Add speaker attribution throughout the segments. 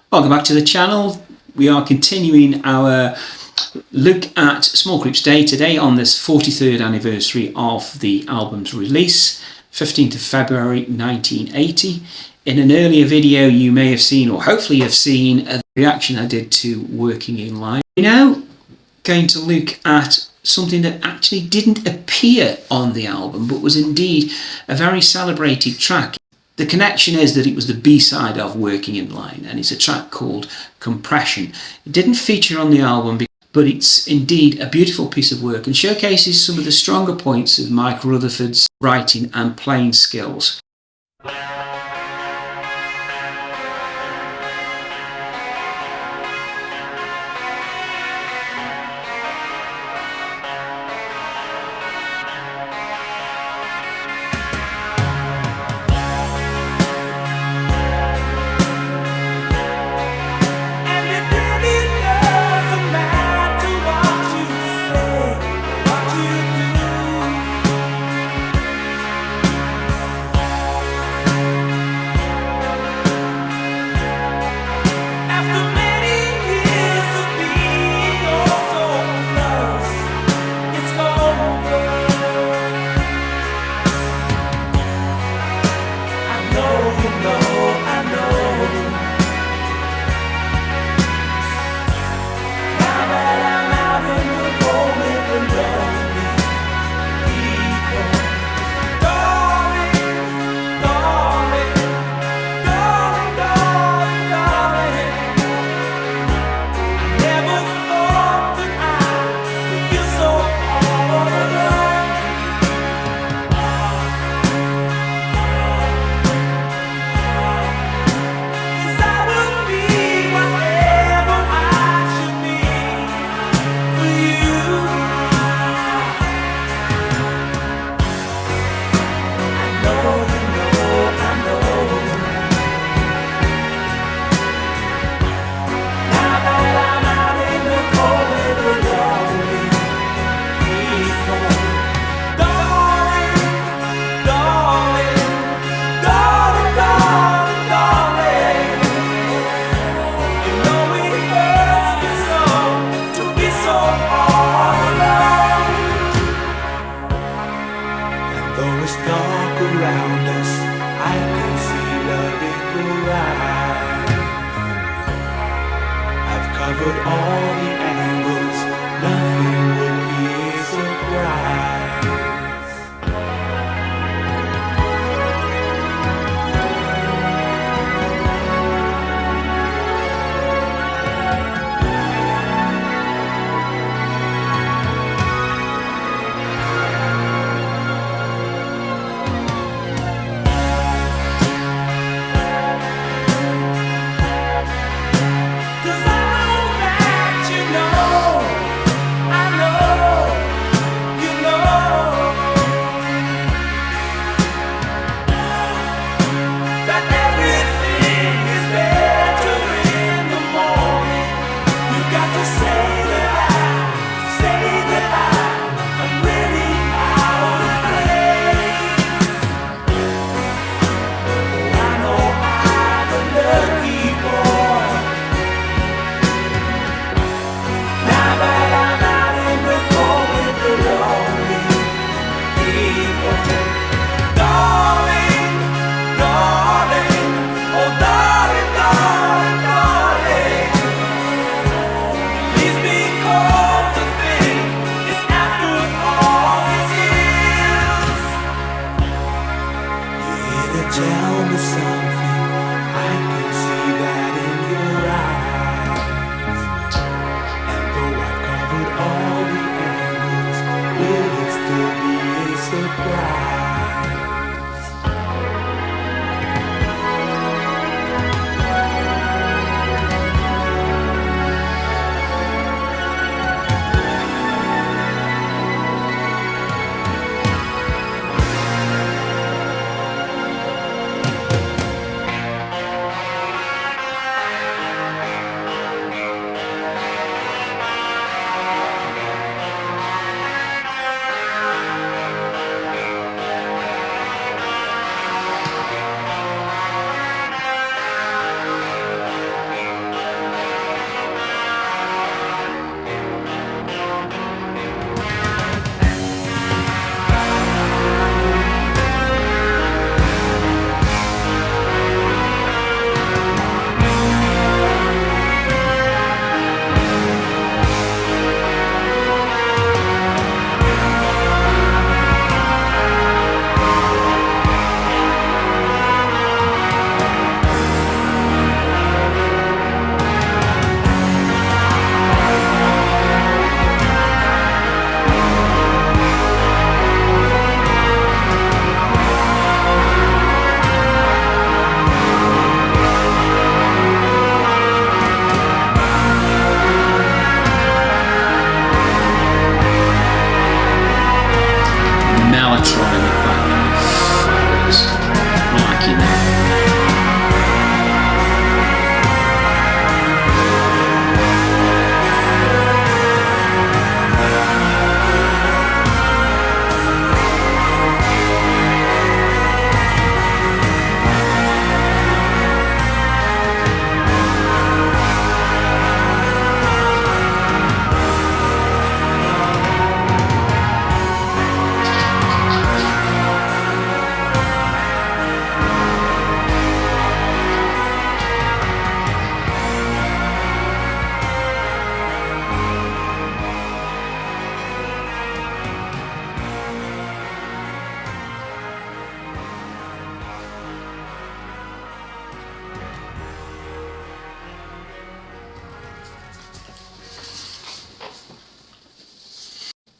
Speaker 1: Welcome back to the channel. We are continuing our look at Smallcreep's Day today on this 43rd anniversary of the album's release, 15th of February 1980. In an earlier video you may have seen, or hopefully have seen, a reaction I did to Working in Line. We're now going to look at something that actually didn't appear on the album but was indeed a very celebrated track. The connection is that it was the B-side of Working in Line, and it's a track called Compression. It didn't feature on the album, but it's indeed a beautiful piece of work and showcases some of the stronger points of Mike Rutherford's writing and playing skills.
Speaker 2: Though it's dark around us, I can see love in your eyes. I've covered all the angles, nothing would be a surprise.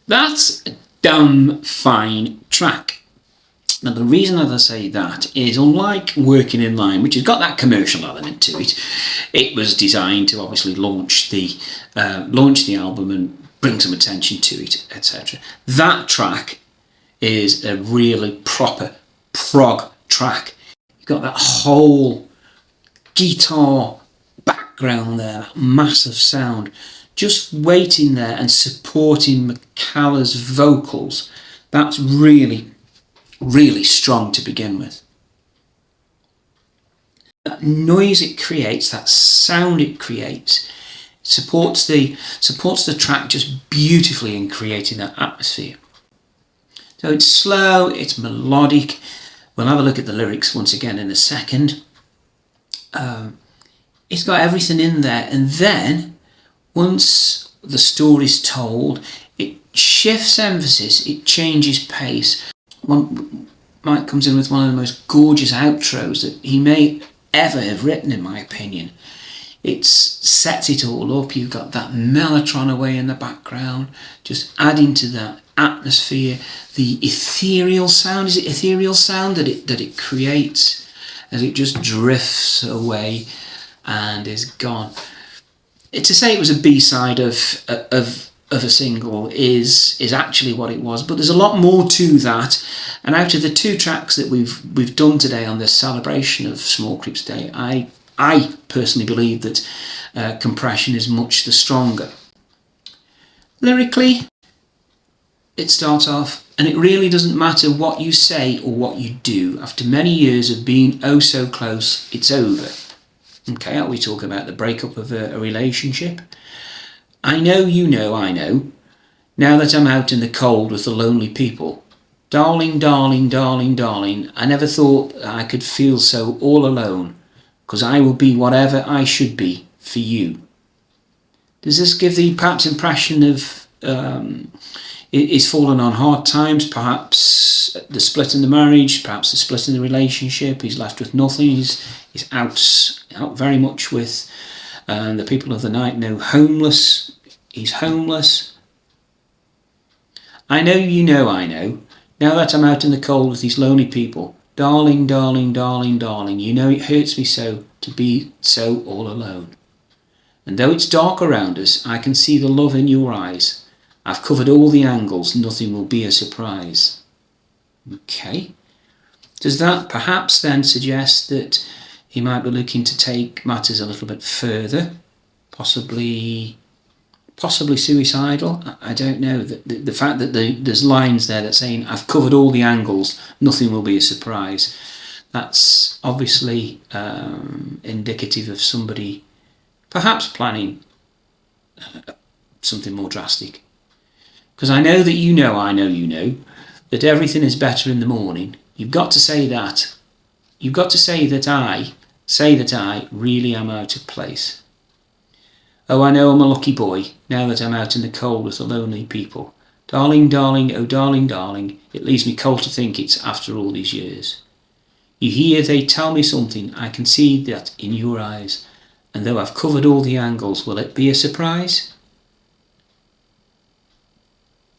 Speaker 1: That's a damn fine track. Now, the reason that I say that is, unlike Working in Line, which has got that commercial element to it, it was designed to obviously launch the album and bring some attention to it, etc. That track is a really proper prog track. You've got that whole guitar background there, that massive sound, just waiting there and supporting McCallum's vocals. That's really strong to begin with. That noise it creates, that sound it creates, supports the track just beautifully in creating that atmosphere. So it's slow, it's melodic. We'll have a look at the lyrics once again in a second. It's got everything in there, and then once the story's told, it shifts emphasis, it changes pace. Mike comes in with one of the most gorgeous outros that he may ever have written, in my opinion. It sets it all up. You've got that mellotron away in the background, just adding to that atmosphere. The ethereal sound, is it ethereal sound that it creates as it just drifts away and is gone. To say it was a B-side of a single is actually what it was, but there's a lot more to that. And out of the two tracks that we've done today on this celebration of Smallcreep's Day, I personally believe that Compression is much the stronger. Lyrically, it starts off, and it really doesn't matter what you say or what you do. After many years of being oh so close, it's over. Okay, are we talking about the breakup of a relationship? I know you know I know. Now that I'm out in the cold with the lonely people. Darling, darling, darling, darling, I never thought I could feel so all alone, 'cause I will be whatever I should be for you. Does this give the perhaps impression of he's fallen on hard times, perhaps the split in the marriage, perhaps the split in the relationship, he's left with nothing, he's out very much with the people of the night know homeless, he's homeless. I know you know I know, now that I'm out in the cold with these lonely people. Darling, darling, darling, darling, you know it hurts me so to be so all alone. And though it's dark around us, I can see the love in your eyes. I've covered all the angles, nothing will be a surprise. Okay. Does that perhaps then suggest that he might be looking to take matters a little bit further? Possibly suicidal? I don't know. The fact that there's lines there that saying, I've covered all the angles, nothing will be a surprise. That's obviously indicative of somebody perhaps planning something more drastic. Because I know that you know, that everything is better in the morning. You've got to say that. You've got to say that I really am out of place. Oh, I know I'm a lucky boy, now that I'm out in the cold with the lonely people. Darling, darling, oh darling, darling, it leaves me cold to think it's after all these years. You hear they tell me something, I can see that in your eyes, and though I've covered all the angles, will it be a surprise?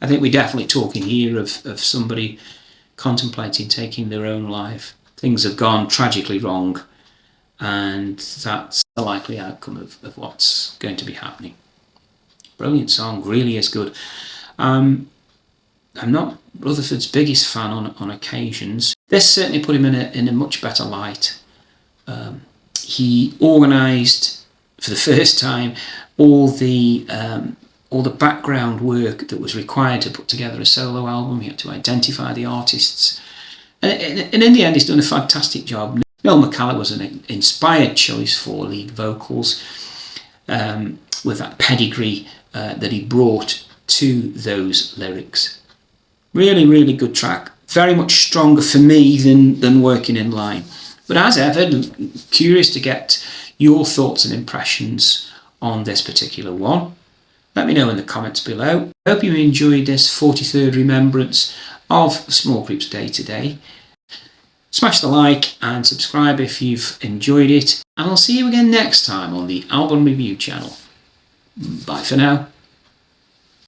Speaker 1: I think we're definitely talking here of somebody contemplating taking their own life. Things have gone tragically wrong, and that's the likely outcome of what's going to be happening. Brilliant song, really is good. I'm not Rutherford's biggest fan on occasions. This certainly put him in a much better light. He organised for the first time all the background work that was required to put together a solo album. He had to identify the artists, and in the end he's done a fantastic job. Noel McCallum was an inspired choice for lead vocals, with that pedigree that he brought to those lyrics. Really, really good track. Very much stronger for me than Working in Line. But as ever, curious to get your thoughts and impressions on this particular one. Let me know in the comments below. I hope you enjoyed this 43rd remembrance of Smallcreep's Day today. Smash the like and subscribe if you've enjoyed it. And I'll see you again next time on the Album Review channel. Bye for now.